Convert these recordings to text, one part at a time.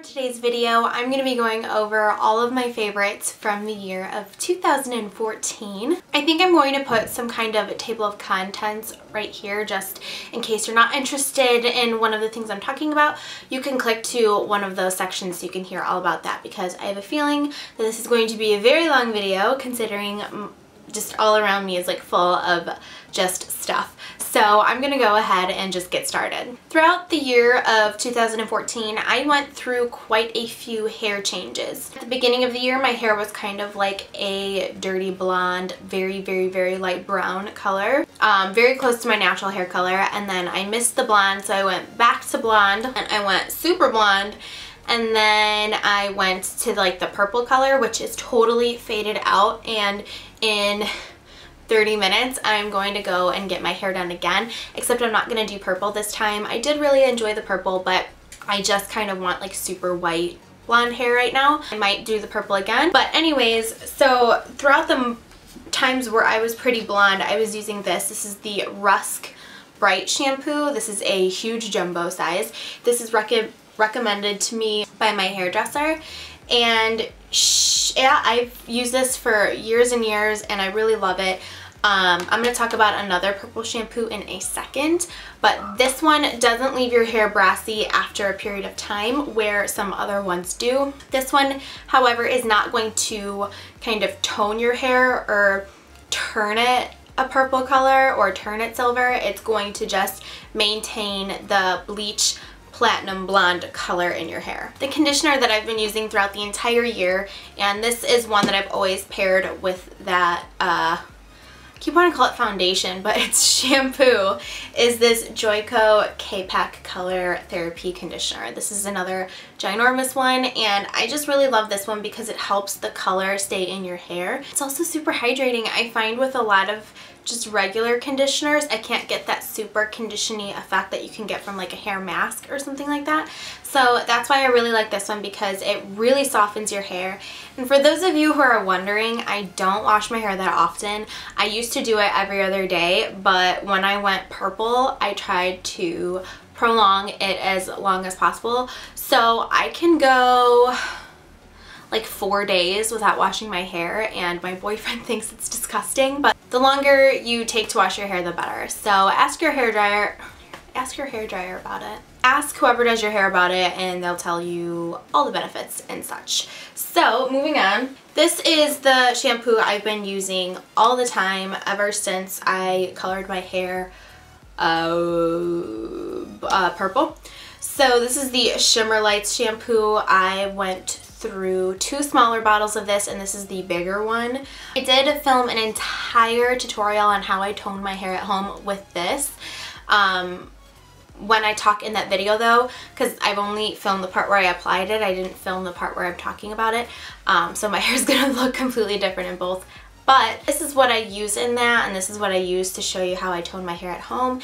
today's video, I'm going to be going over all of my favorites from the year of 2014. I think I'm going to put some kind of table of contents right here just in case you're not interested in one of the things I'm talking about. You can click to one of those sections so you can hear all about that, because I have a feeling that this is going to be a very long video considering just all around me is like full of just stuff. So I'm gonna go ahead and just get started. Throughout the year of 2014, I went through quite a few hair changes. At the beginning of the year, my hair was kind of like a dirty blonde, very light brown color, very close to my natural hair color, and then I missed the blonde, so I went back to blonde, and I went super blonde, and then I went to like the purple color, which is totally faded out, and in 30 minutes I'm going to go and get my hair done again, except I'm not going to do purple this time. I did really enjoy the purple, but I just kind of want like super white blonde hair right now. I might do the purple again. But anyways, so throughout the times where I was pretty blonde, I was using this. This is the Rusk Bright shampoo. This is a huge jumbo size. This is recommended to me by my hairdresser, and yeah, I've used this for years and years and I really love it. I'm going to talk about another purple shampoo in a second, but this one doesn't leave your hair brassy after a period of time where some other ones do. This one, however, is not going to kind of tone your hair or turn it a purple color or turn it silver. It's going to just maintain the bleach platinum blonde color in your hair. The conditioner that I've been using throughout the entire year, and this is one that I've always paired with that, I keep wanting to call it foundation, but it's shampoo, is this Joico K-Pack Color Therapy Conditioner. This is another ginormous one, and I just really love this one because it helps the color stay in your hair. It's also super hydrating. I find with a lot of just regular conditioners, I can't get that super conditioning effect that you can get from like a hair mask or something like that. So that's why I really like this one, because it really softens your hair. And for those of you who are wondering, I don't wash my hair that often. I used to do it every other day, but when I went purple, I tried to prolong it as long as possible. So I can go like 4 days without washing my hair, and my boyfriend thinks it's disgusting, but the longer you take to wash your hair, the better. So ask your hairdryer about it. Ask whoever does your hair about it and they'll tell you all the benefits and such. So moving on, this is the shampoo I've been using all the time ever since I colored my hair purple. So this is the Shimmer Lights shampoo. I went through 2 smaller bottles of this, and this is the bigger one. I did film an entire tutorial on how I toned my hair at home with this when I talk in that video though, because I've only filmed the part where I applied it. I didn't film the part where I'm talking about it, so my hair is gonna look completely different in both. But this is what I use in that, and this is what I use to show you how I tone my hair at home.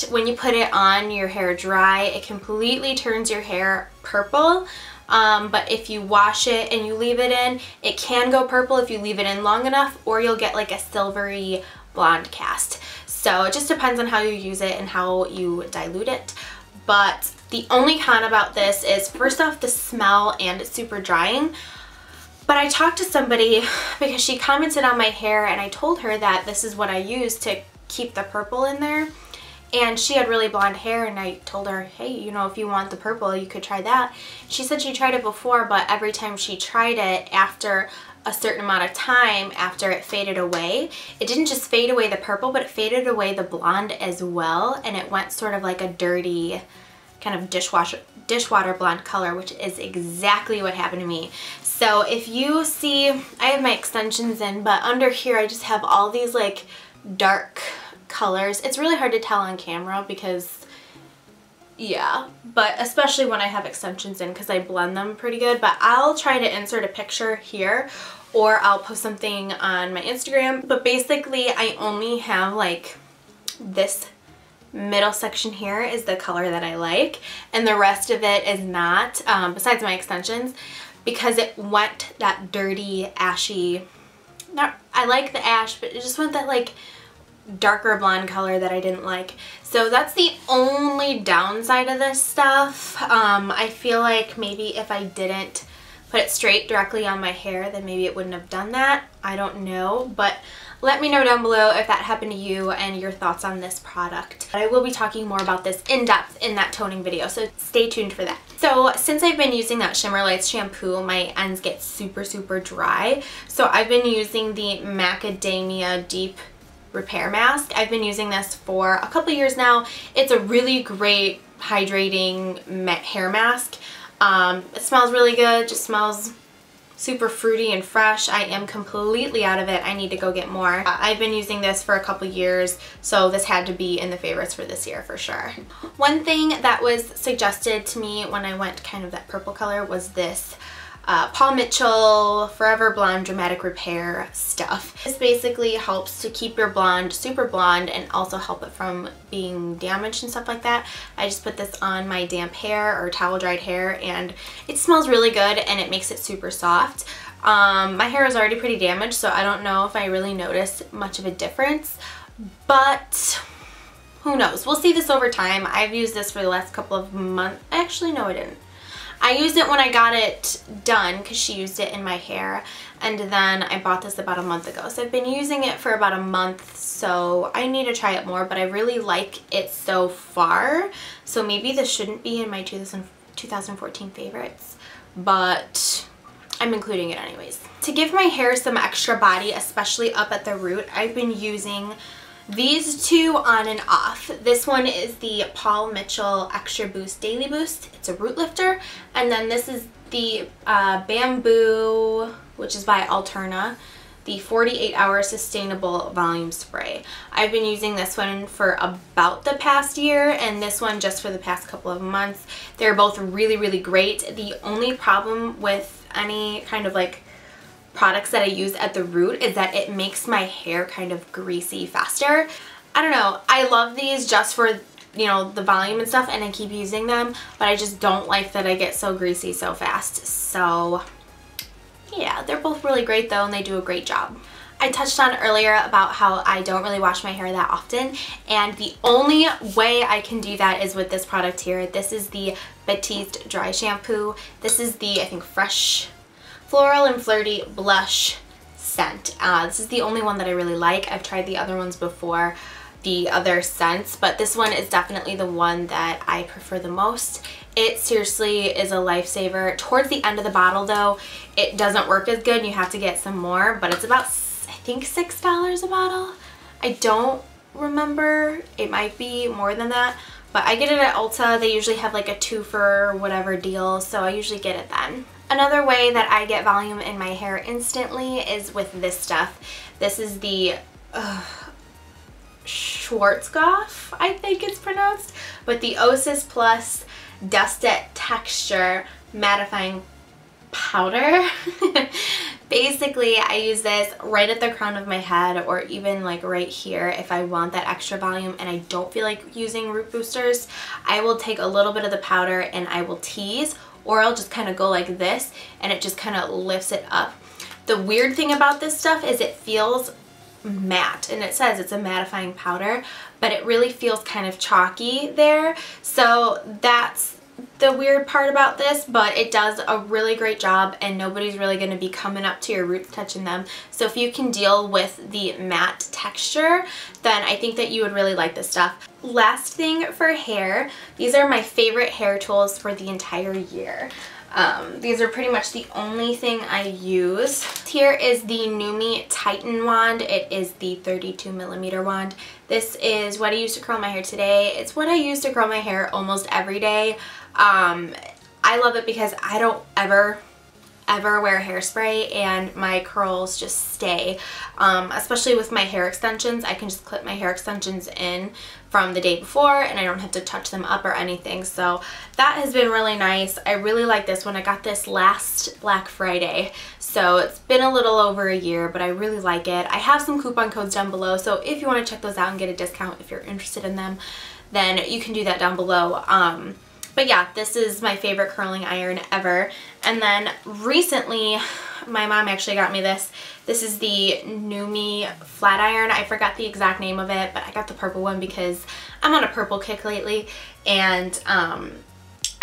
When you put it on your hair dry, it completely turns your hair purple. But if you wash it and you leave it in, it can go purple if you leave it in long enough, or you'll get like a silvery blonde cast. So it just depends on how you use it and how you dilute it. But the only con about this is, first off, the smell, and it's super drying. But I talked to somebody because she commented on my hair, and I told her that this is what I use to keep the purple in there. And she had really blonde hair, and I told her, hey, you know, if you want the purple, you could try that. She said she tried it before, but every time she tried it, after a certain amount of time, after it faded away, it didn't just fade away the purple, but it faded away the blonde as well, and it went sort of like a dirty kind of dishwater blonde color, which is exactly what happened to me. So if you see, I have my extensions in, but under here I just have all these like dark colors. It's really hard to tell on camera because, yeah, but especially when I have extensions in, because I blend them pretty good. But I'll try to insert a picture here, or I'll post something on my Instagram. But basically I only have like this middle section here is the color that I like, and the rest of it is not, besides my extensions, because it went that dirty ashy, I like the ash, but it just went that like darker blonde color that I didn't like. So that's the only downside of this stuff. I feel like maybe if I didn't put it straight directly on my hair, then maybe it wouldn't have done that. I don't know, but let me know down below if that happened to you and your thoughts on this product. I will be talking more about this in depth in that toning video, so stay tuned for that. So since I've been using that Shimmer Lights shampoo, my ends get super, super dry. So I've been using the Macadamia Deep Repair Mask. I've been using this for a couple years now. It's a really great hydrating hair mask. It smells really good, just smells super fruity and fresh. I am completely out of it. I need to go get more. I've been using this for a couple years, so this had to be in the favorites for this year for sure. One thing that was suggested to me when I went kind of that purple color was this Paul Mitchell Forever Blonde Dramatic Repair stuff. This basically helps to keep your blonde super blonde and also help it from being damaged and stuff like that. I just put this on my damp hair or towel dried hair, and it smells really good and it makes it super soft. My hair is already pretty damaged, so I don't know if I really noticed much of a difference, but who knows? We'll see this over time. I've used this for the last couple of months. Actually, no, I didn't. I used it when I got it done because she used it in my hair, and then I bought this about a month ago. So I've been using it for about a month, so I need to try it more, but I really like it so far. So maybe this shouldn't be in my 2014 favorites, but I'm including it anyways. To give my hair some extra body, especially up at the root, I've been using these two on and off. This one is the Paul Mitchell Extra Boost Daily Boost. It's a root lifter. And then this is the Bamboo, which is by Alterna, the 48-hour sustainable volume spray. I've been using this one for about the past year, and this one just for the past couple of months. They're both really, really great. The only problem with any kind of like products that I use at the root is that it makes my hair kind of greasy faster. I don't know, I love these just for, you know, the volume and stuff, and I keep using them, but I just don't like that I get so greasy so fast. So yeah, they're both really great though, and they do a great job. I touched on earlier about how I don't really wash my hair that often, and the only way I can do that is with this product here. This is the Batiste Dry Shampoo. This is the, I think, Fresh Floral and Flirty Blush scent. This is the only one that I really like. I've tried the other ones before, the other scents, but this one is definitely the one that I prefer the most. It seriously is a lifesaver. Towards the end of the bottle though, it doesn't work as good and you have to get some more, but it's about, I think, $6 a bottle. I don't remember. It might be more than that, but I get it at Ulta. They usually have like a 2 for whatever deal, so I usually get it then. Another way that I get volume in my hair instantly is with this stuff. This is the Schwarzkopf, I think it's pronounced, but the Osis Plus Dust It Texture Mattifying Powder. Basically, I use this right at the crown of my head, or even like right here if I want that extra volume and I don't feel like using root boosters. I will take a little bit of the powder and I will tease, or I'll just kind of go like this and it just kind of lifts it up. The weird thing about this stuff is it feels matte, and it says it's a mattifying powder, but it really feels kind of chalky there. So that's the weird part about this, but it does a really great job and nobody's really going to be coming up to your roots touching them. So if you can deal with the matte texture, then I think that you would really like this stuff. Last thing for hair, these are my favorite hair tools for the entire year. These are pretty much the only thing I use. Here is the NuMe Titan wand. It is the 32mm wand. This is what I use to curl my hair today. It's what I use to curl my hair almost every day. I love it because I don't ever wear hairspray and my curls just stay. Especially with my hair extensions, I can just clip my hair extensions in from the day before and I don't have to touch them up or anything. So that has been really nice. I really like this one. I got this last Black Friday, so it's been a little over a year, but I really like it. I have some coupon codes down below, so if you want to check those out and get a discount if you're interested in them, then you can do that down below. But yeah, this is my favorite curling iron ever. And then recently, My mom actually got me this. This is the NuMe flat iron. I forgot the exact name of it, but I got the purple one because I'm on a purple kick lately, and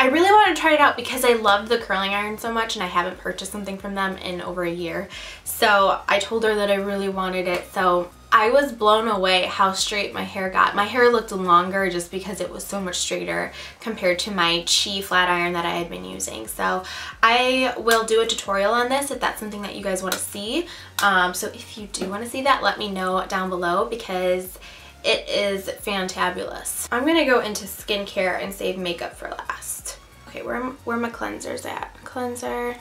I really want to try it out because I love the curling iron so much and I haven't purchased something from them in over a year. So I told her that I really wanted it. So I was blown away how straight my hair got. My hair looked longer just because it was so much straighter compared to my Chi flat iron that I had been using. So I will do a tutorial on this if that's something that you guys want to see. So if you do want to see that, let me know down below because it is fantabulous. I'm gonna go into skincare and save makeup for last. Okay, where my cleansers at? Cleanser,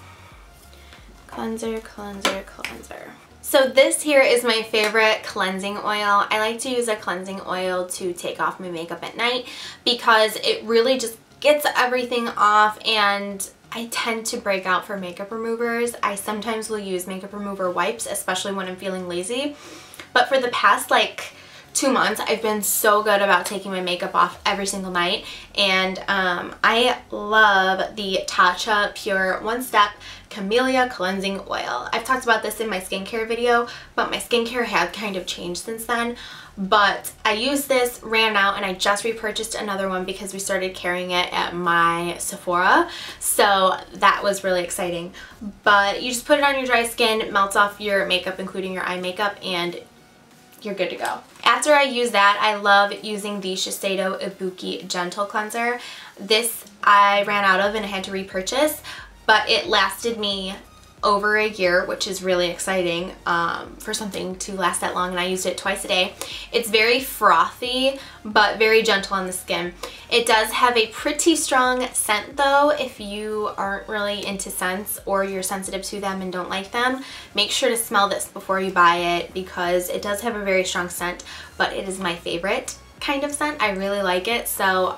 cleanser, cleanser, cleanser. So this here is my favorite cleansing oil. I like to use a cleansing oil to take off my makeup at night because it really just gets everything off, and I tend to break out for makeup removers. I sometimes will use makeup remover wipes, especially when I'm feeling lazy. But for the past like 2 months, I've been so good about taking my makeup off every single night, and I love the Tatcha Pure One Step Camellia Cleansing Oil. I've talked about this in my skincare video, but my skincare has kind of changed since then. But I used this, ran out, and I just repurchased another one because we started carrying it at my Sephora. So that was really exciting. But you just put it on your dry skin, it melts off your makeup, including your eye makeup, and you're good to go. After I use that, I love using the Shiseido Ibuki Gentle Cleanser. This I ran out of and I had to repurchase, but it lasted me over a year, which is really exciting for something to last that long, and I used it twice a day. It's very frothy, but very gentle on the skin. It does have a pretty strong scent though. If you aren't really into scents or you're sensitive to them and don't like them, make sure to smell this before you buy it because it does have a very strong scent, but it is my favorite kind of scent. I really like it. So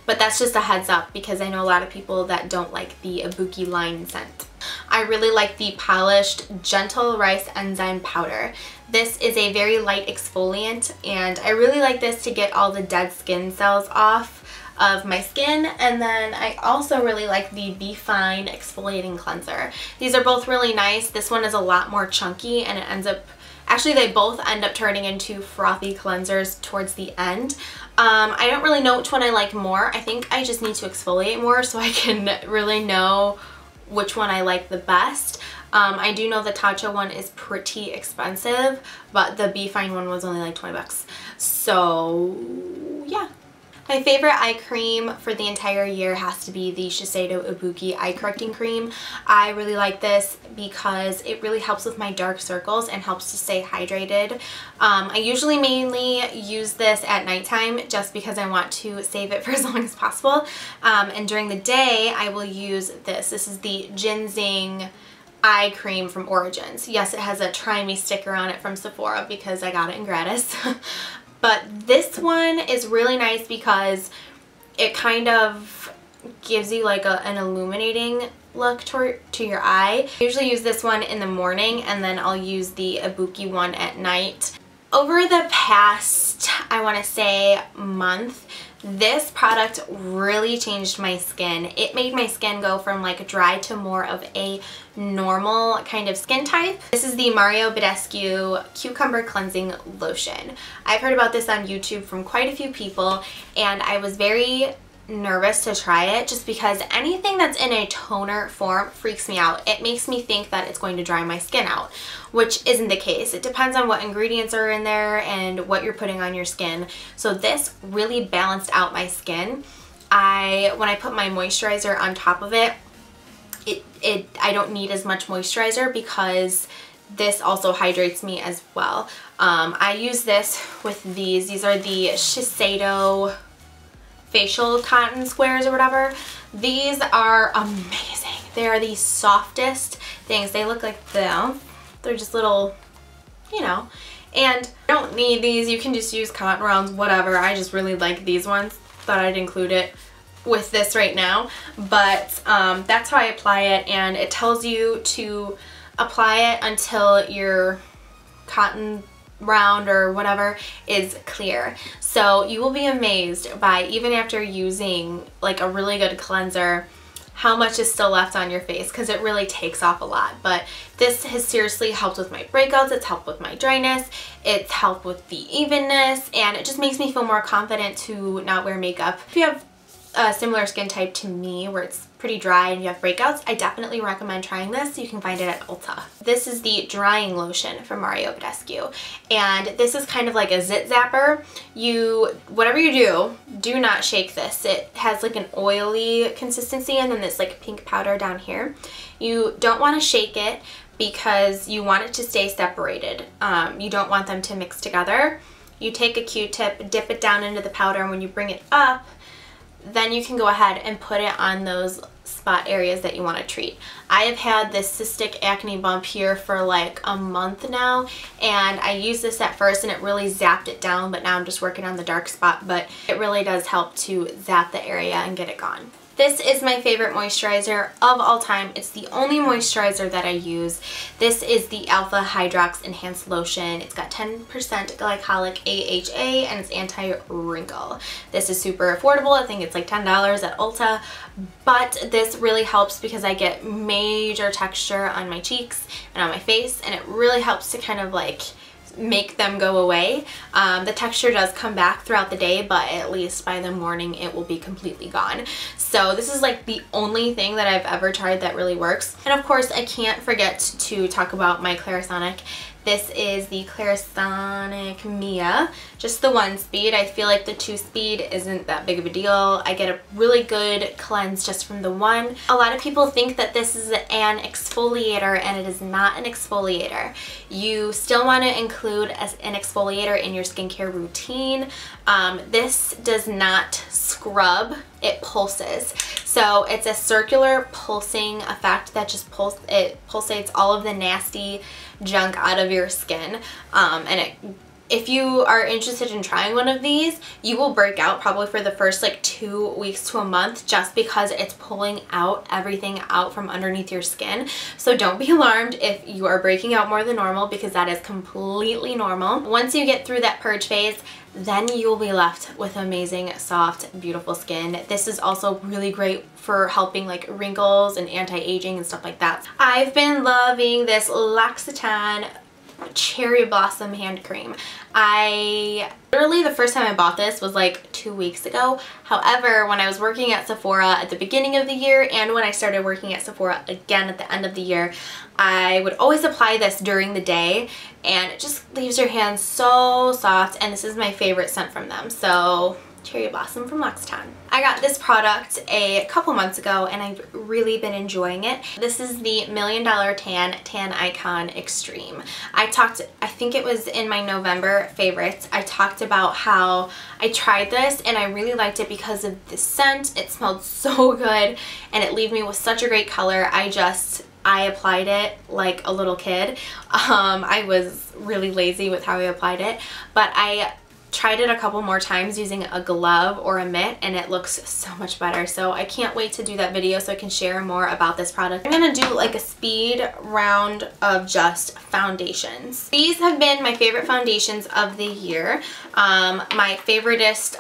but that's just a heads up because I know a lot of people that don't like the Ibuki line scent. I really like the Polished Gentle Rice Enzyme Powder. This is a very light exfoliant, and I really like this to get all the dead skin cells off of my skin. And then I also really like the Be Fine Exfoliating Cleanser. These are both really nice. This one is a lot more chunky, and it ends up, actually they both end up turning into frothy cleansers towards the end. I don't really know which one I like more. I think I just need to exfoliate more so I can really know which one I like the best. I do know the Tatcha one is pretty expensive, but the Be Fine one was only like 20 bucks. So yeah. My favorite eye cream for the entire year has to be the Shiseido Ibuki Eye Correcting Cream. I really like this because it really helps with my dark circles and helps to stay hydrated. I usually mainly use this at nighttime just because I want to save it for as long as possible. And during the day, I will use this. This is the Ginseng eye cream from Origins. Yes, it has a Try Me sticker on it from Sephora because I got it in gratis. But this one is really nice because it kind of gives you like an illuminating look to your eye. I usually use this one in the morning, and then I'll use the Ibuki one at night. Over the past, I want to say, month, this product really changed my skin. It made my skin go from like dry to more of a normal kind of skin type. This is the Mario Badescu Cucumber Cleansing Lotion. I've heard about this on YouTube from quite a few people, and I was very nervous to try it just because anything that's in a toner form freaks me out. It makes me think that it's going to dry my skin out, which isn't the case. It depends on what ingredients are in there and what you're putting on your skin. So this really balanced out my skin. When I put my moisturizer on top of it, I don't need as much moisturizer because this also hydrates me as well. I use this with these. These are the Shiseido facial cotton squares or whatever. These are amazing. They are the softest things. They look like them. They're just little, you know, and you don't need these. You can just use cotton rounds, whatever. I just really like these ones. Thought I'd include it with this right now, but that's how I apply it, and it tells you to apply it until your cotton round or whatever is clear. So you will be amazed by, even after using like a really good cleanser, how much is still left on your face because it really takes off a lot. But this has seriously helped with my breakouts, it's helped with my dryness, it's helped with the evenness, and it just makes me feel more confident to not wear makeup. If you have a similar skin type to me where it's pretty dry and you have breakouts, I definitely recommend trying this. You can find it at Ulta. This is the drying lotion from Mario Badescu, and this is kind of like a zit zapper. Whatever you do not shake this. It has like an oily consistency and then this like pink powder down here. You don't want to shake it because you want it to stay separated. You don't want them to mix together. You take a Q-tip, dip it down into the powder, and when you bring it up, then you can go ahead and put it on those spot areas that you want to treat. I have had this cystic acne bump here for like a month now, and I used this at first and it really zapped it down, but now I'm just working on the dark spot, but it really does help to zap the area and get it gone. This is my favorite moisturizer of all time. It's the only moisturizer that I use. This is the Alpha Hydrox Enhanced Lotion. It's got 10% glycolic AHA and it's anti-wrinkle. This is super affordable. I think it's like $10 at Ulta, but this really helps because I get major texture on my cheeks and on my face, and it really helps to kind of like make them go away. The texture does come back throughout the day, but at least by the morning it will be completely gone. So this is like the only thing that I've ever tried that really works. And of course I can't forget to talk about my Clarisonic. This is the Clarisonic Mia, just the 1-speed. I feel like the 2-speed isn't that big of a deal. I get a really good cleanse just from the one. A lot of people think that this is an exfoliator, and it is not an exfoliator. You still want to include an exfoliator in your skincare routine. This does not scrub, it pulses. So it's a circular pulsing effect that just pulsates all of the nasty junk out of your skin, if you are interested in trying one of these, you will break out probably for the first like 2 weeks to a month just because it's pulling out everything out from underneath your skin. So don't be alarmed if you are breaking out more than normal, because that is completely normal. Once you get through that purge phase, then you'll be left with amazing, soft, beautiful skin. This is also really great for helping like wrinkles and anti-aging and stuff like that. I've been loving this L'Occitane Cherry Blossom hand cream. Literally the first time I bought this was like 2 weeks ago. However, when I was working at Sephora at the beginning of the year and when I started working at Sephora again at the end of the year, I would always apply this during the day, and it just leaves your hands so soft, and this is my favorite scent from them. So Cherry Blossom from L'Occitane. I got this product a couple months ago and I've really been enjoying it. This is the $1 Million Tan Icon Extreme. I think it was in my November favorites, I talked about how I tried this and I really liked it because of the scent. It smelled so good and it left me with such a great color. I applied it like a little kid. I was really lazy with how I applied it, but I tried it a couple more times using a glove or a mitt, and it looks so much better. So I can't wait to do that video so I can share more about this product. I'm gonna do like a speed round of just foundations. These have been my favorite foundations of the year. My favoritist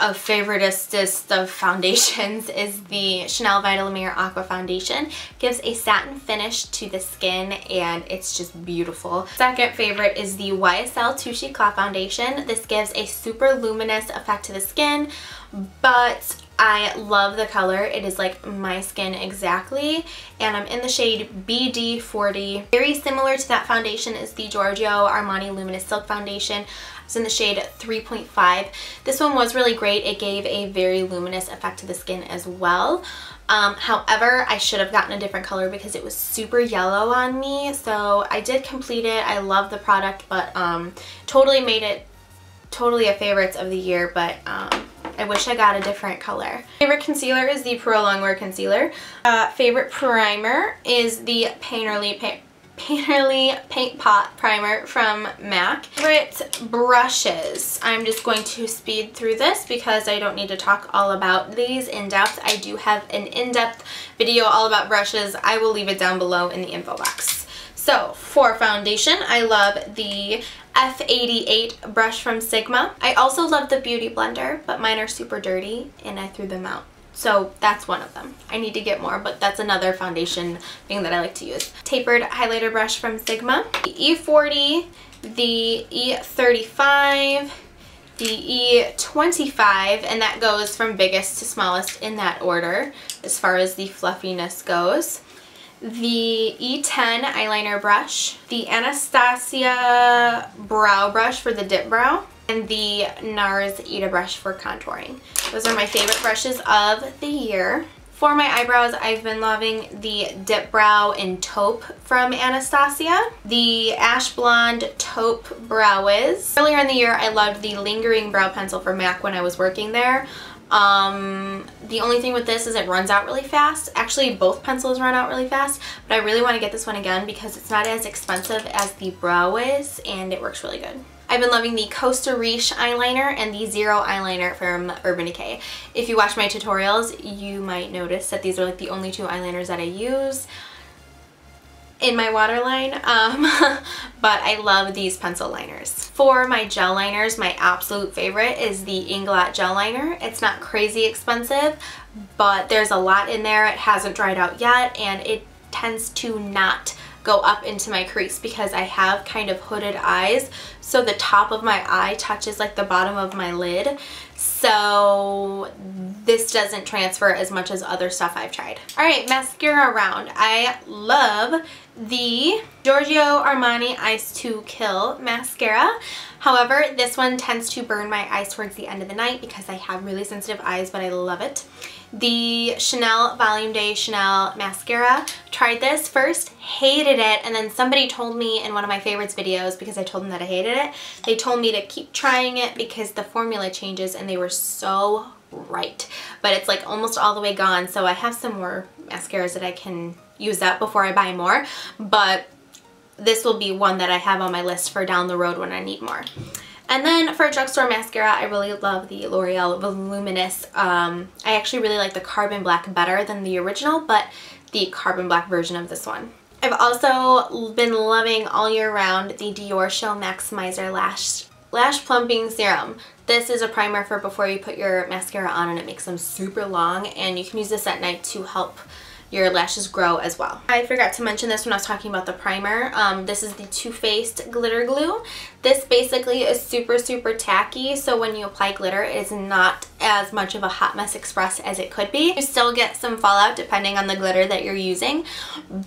of foundations is the Chanel Vitalmere Aqua Foundation. Gives a satin finish to the skin and it's just beautiful. Second favorite is the YSL Touche Éclat Foundation. This gives a super luminous effect to the skin, but I love the color. It is like my skin exactly, and I'm in the shade BD40. Very similar to that foundation is the Giorgio Armani Luminous Silk Foundation. It's in the shade 3.5. This one was really great. It gave a very luminous effect to the skin as well. However, I should have gotten a different color because it was super yellow on me, so I did complete it. I love the product, but totally made it a favorites of the year, but I wish I got a different color. Favorite concealer is the Pro Longwear Concealer. Favorite primer is the Painterly Paint Pot Primer from MAC. Favorite brushes. I'm just going to speed through this because I don't need to talk all about these in depth. I do have an in-depth video all about brushes. I will leave it down below in the info box. So for foundation, I love the F88 brush from Sigma. I also love the Beauty Blender, but mine are super dirty and I threw them out. So that's one of them. I need to get more, but that's another foundation thing that I like to use. Tapered highlighter brush from Sigma. The E40, the E35, the E25, and that goes from biggest to smallest in that order as far as the fluffiness goes. The E10 eyeliner brush, the Anastasia brow brush for the dip brow, and the NARS Ita brush for contouring. Those are my favorite brushes of the year. For my eyebrows, I've been loving the Dip Brow in Taupe from Anastasia, the Ash Blonde Taupe Brow Wiz. Earlier in the year, I loved the Lingering Brow Pencil from MAC when I was working there. The only thing with this is it runs out really fast. Actually, both pencils run out really fast, but I really want to get this one again because it's not as expensive as the Brow Wiz and it works really good. I've been loving the Costa Riche eyeliner and the Zero eyeliner from Urban Decay. If you watch my tutorials, you might notice that these are like the only two eyeliners that I use in my waterline, but I love these pencil liners. For my gel liners, my absolute favorite is the Inglot gel liner. It's not crazy expensive, but there's a lot in there. It hasn't dried out yet, and it tends to not go up into my crease because I have kind of hooded eyes, so the top of my eye touches like the bottom of my lid, so this doesn't transfer as much as other stuff I've tried. Alright, mascara round. I love the Giorgio Armani Ice to Kill mascara. However, this one tends to burn my eyes towards the end of the night because I have really sensitive eyes, but I love it. The Chanel Volume Day Chanel mascara. Tried this first, hated it, and then somebody told me in one of my favorites videos, because I told them that I hated it, they told me to keep trying it because the formula changes, and they were so right. But it's like almost all the way gone, so I have some more mascaras that I can use up before I buy more, but this will be one that I have on my list for down the road when I need more. And then for a drugstore mascara, I really love the L'Oreal Voluminous. I actually really like the Carbon Black better than the original, but the Carbon Black version of this one. I've also been loving all year round the Dior Show Maximizer Lash Plumping Serum. This is a primer for before you put your mascara on, and it makes them super long, and you can use this at night to help your lashes grow as well. I forgot to mention this when I was talking about the primer. This is the Too Faced Glitter Glue. This basically is super tacky, so when you apply glitter, it is not as much of a Hot Mess Express as it could be. You still get some fallout depending on the glitter that you're using,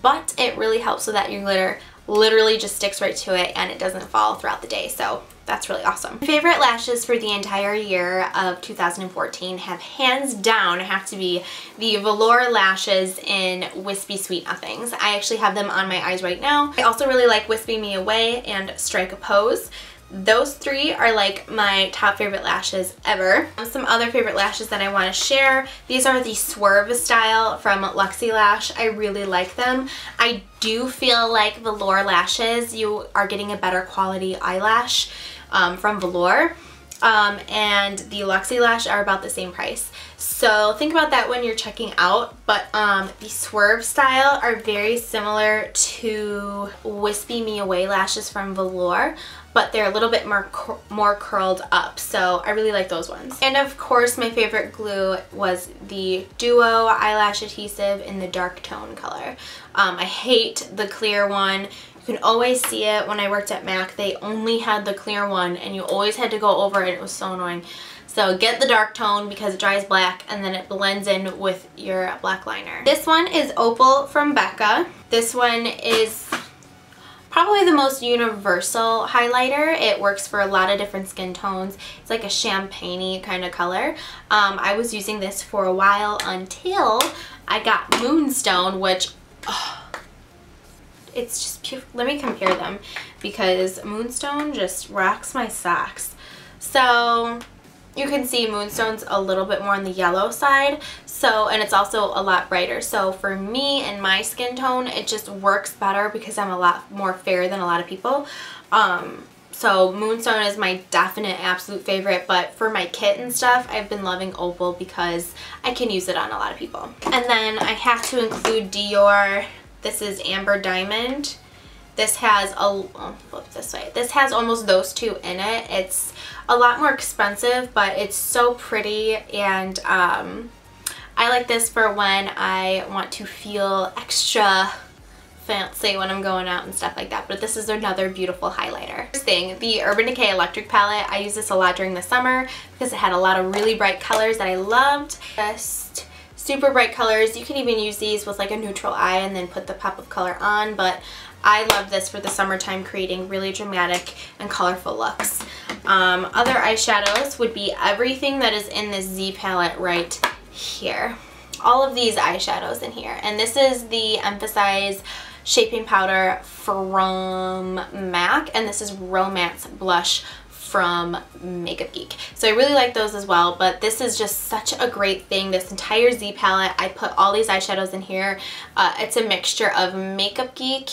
but it really helps so that your glitter literally just sticks right to it and it doesn't fall throughout the day, so that's really awesome. My favorite lashes for the entire year of 2014 have hands down have to be the Velour lashes in Wispy Sweet Nothings. I actually have them on my eyes right now. I also really like Wispy Me Away and Strike a Pose. Those three are like my top favorite lashes ever. Some other favorite lashes that I want to share. These are the Swerve style from Luxie Lash. I really like them. I do feel like Velour lashes, you are getting a better quality eyelash from Velour. And the Luxie Lash are about the same price. So think about that when you're checking out, but the Swerve style are very similar to Wispy Me Away lashes from Velour, but they're a little bit more curled up, so I really like those ones. And of course my favorite glue was the Duo eyelash adhesive in the dark tone color. I hate the clear one. You can always see it. When I worked at MAC, they only had the clear one and you always had to go over it. It was so annoying. So get the dark tone because it dries black and then it blends in with your black liner. This one is Opal from Becca. This one is probably the most universal highlighter. It works for a lot of different skin tones. It's like a champagne-y kind of color. I was using this for a while until I got Moonstone, which it's just beautiful. Let me compare them because Moonstone just rocks my socks. So you can see Moonstone's a little bit more on the yellow side, so, and it's also a lot brighter. So for me and my skin tone, it just works better because I'm a lot more fair than a lot of people. So Moonstone is my definite absolute favorite, but for my kit and stuff, I've been loving Opal because I can use it on a lot of people. And then I have to include Dior. This is Amber Diamond. This has flip this way. This has almost those two in it. It's a lot more expensive, but it's so pretty, and I like this for when I want to feel extra fancy when I'm going out and stuff like that, but this is another beautiful highlighter. First thing, the Urban Decay Electric Palette. I used this a lot during the summer because it had a lot of really bright colors that I loved. Just super bright colors. You can even use these with like a neutral eye and then put the pop of color on, but I love this for the summertime, creating really dramatic and colorful looks. Other eyeshadows would be everything that is in this Z palette right here. All of these eyeshadows in here, and this is the Emphasize shaping powder from MAC, and this is Romance blush from Makeup Geek. So I really like those as well, but this is just such a great thing. This entire Z palette, I put all these eyeshadows in here. It's a mixture of Makeup Geek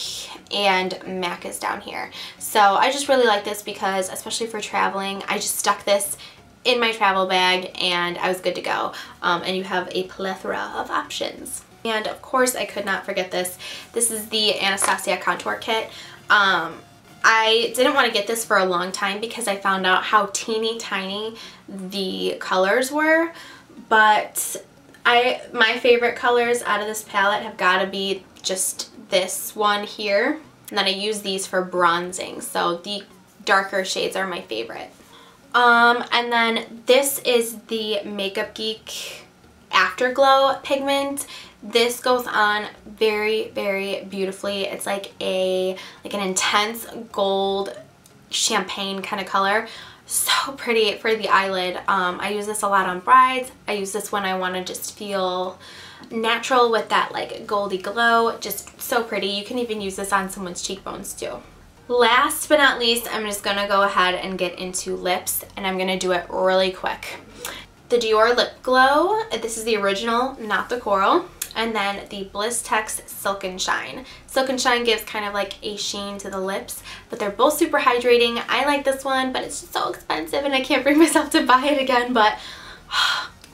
and MAC is down here. So I just really like this because, especially for traveling, I just stuck this in my travel bag and I was good to go. And you have a plethora of options. And of course I could not forget this. This is the Anastasia Contour Kit. I didn't want to get this for a long time because I found out how teeny tiny the colors were, but my favorite colors out of this palette have got to be just this one here, and then I use these for bronzing, so the darker shades are my favorite. And then this is the Makeup Geek Afterglow pigment. This goes on very, very beautifully. It's like an intense gold champagne kind of color. So pretty for the eyelid. I use this a lot on brides. I use this when I want to just feel natural with that like goldy glow. Just so pretty. You can even use this on someone's cheekbones too. Last but not least, I'm just gonna go ahead and get into lips, and I'm gonna do it really quick. The Dior Lip Glow. This is the original, not the coral. And then the Bliss Tex Silk and Shine. Silk and Shine gives kind of like a sheen to the lips, but they're both super hydrating. I like this one, but it's just so expensive and I can't bring myself to buy it again, but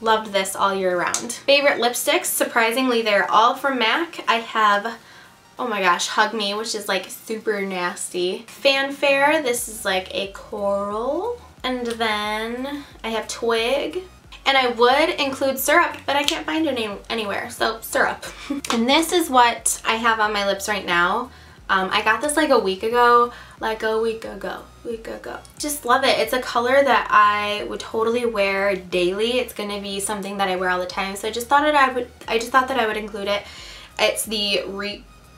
loved this all year round. Favorite lipsticks, surprisingly, they're all from MAC. I have, oh my gosh, Hug Me, which is like super nasty. Fanfare, this is like a coral. And then I have Twig. And I would include Syrup, but I can't find it anywhere, so Syrup. And this is what I have on my lips right now. I got this like a week ago. Just love it. It's a color that I would totally wear daily. It's gonna be something that I wear all the time, so I just thought that I would include it. It's the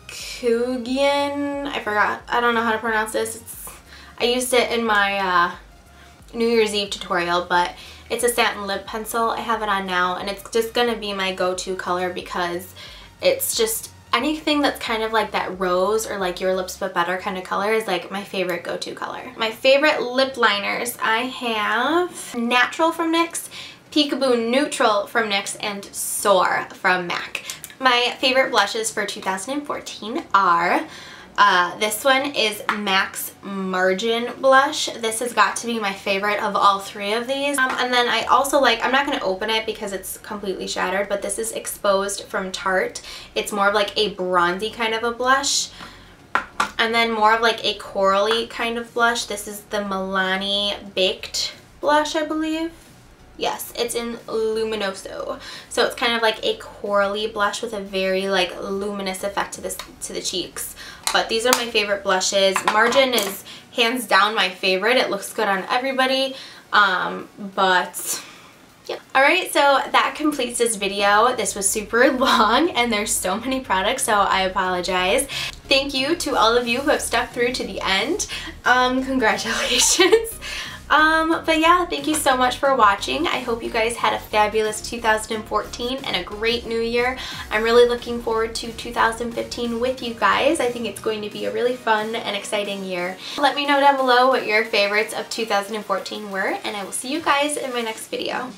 Rikugian. I forgot. I don't know how to pronounce this. I used it in my New Year's Eve tutorial, but it's a satin lip pencil. I have it on now, and it's just gonna be my go-to color because it's just anything that's kind of like that rose or like Your Lips But Better kind of color is like my favorite go-to color. My favorite lip liners, I have Natural from NYX, Peekaboo Neutral from NYX, and Soar from MAC. My favorite blushes for 2014 are this one is MAC's Margin Blush. This has got to be my favorite of all three of these. And then I also like, I'm not going to open it because it's completely shattered, but this is Exposed from Tarte. It's more of like a bronzy kind of a blush. And then more of like a corally kind of blush. This is the Milani Baked blush, I believe. Yes, it's in Luminoso. So it's kind of like a corally blush with a very like luminous effect to the cheeks. But these are my favorite blushes. Margin is hands down my favorite. It looks good on everybody. But yeah. Alright, so that completes this video. This was super long and there's so many products, so I apologize. Thank you to all of you who have stuck through to the end. Congratulations. But yeah, thank you so much for watching. I hope you guys had a fabulous 2014 and a great new year. I'm really looking forward to 2015 with you guys. I think it's going to be a really fun and exciting year. Let me know down below what your favorites of 2014 were, and I will see you guys in my next video.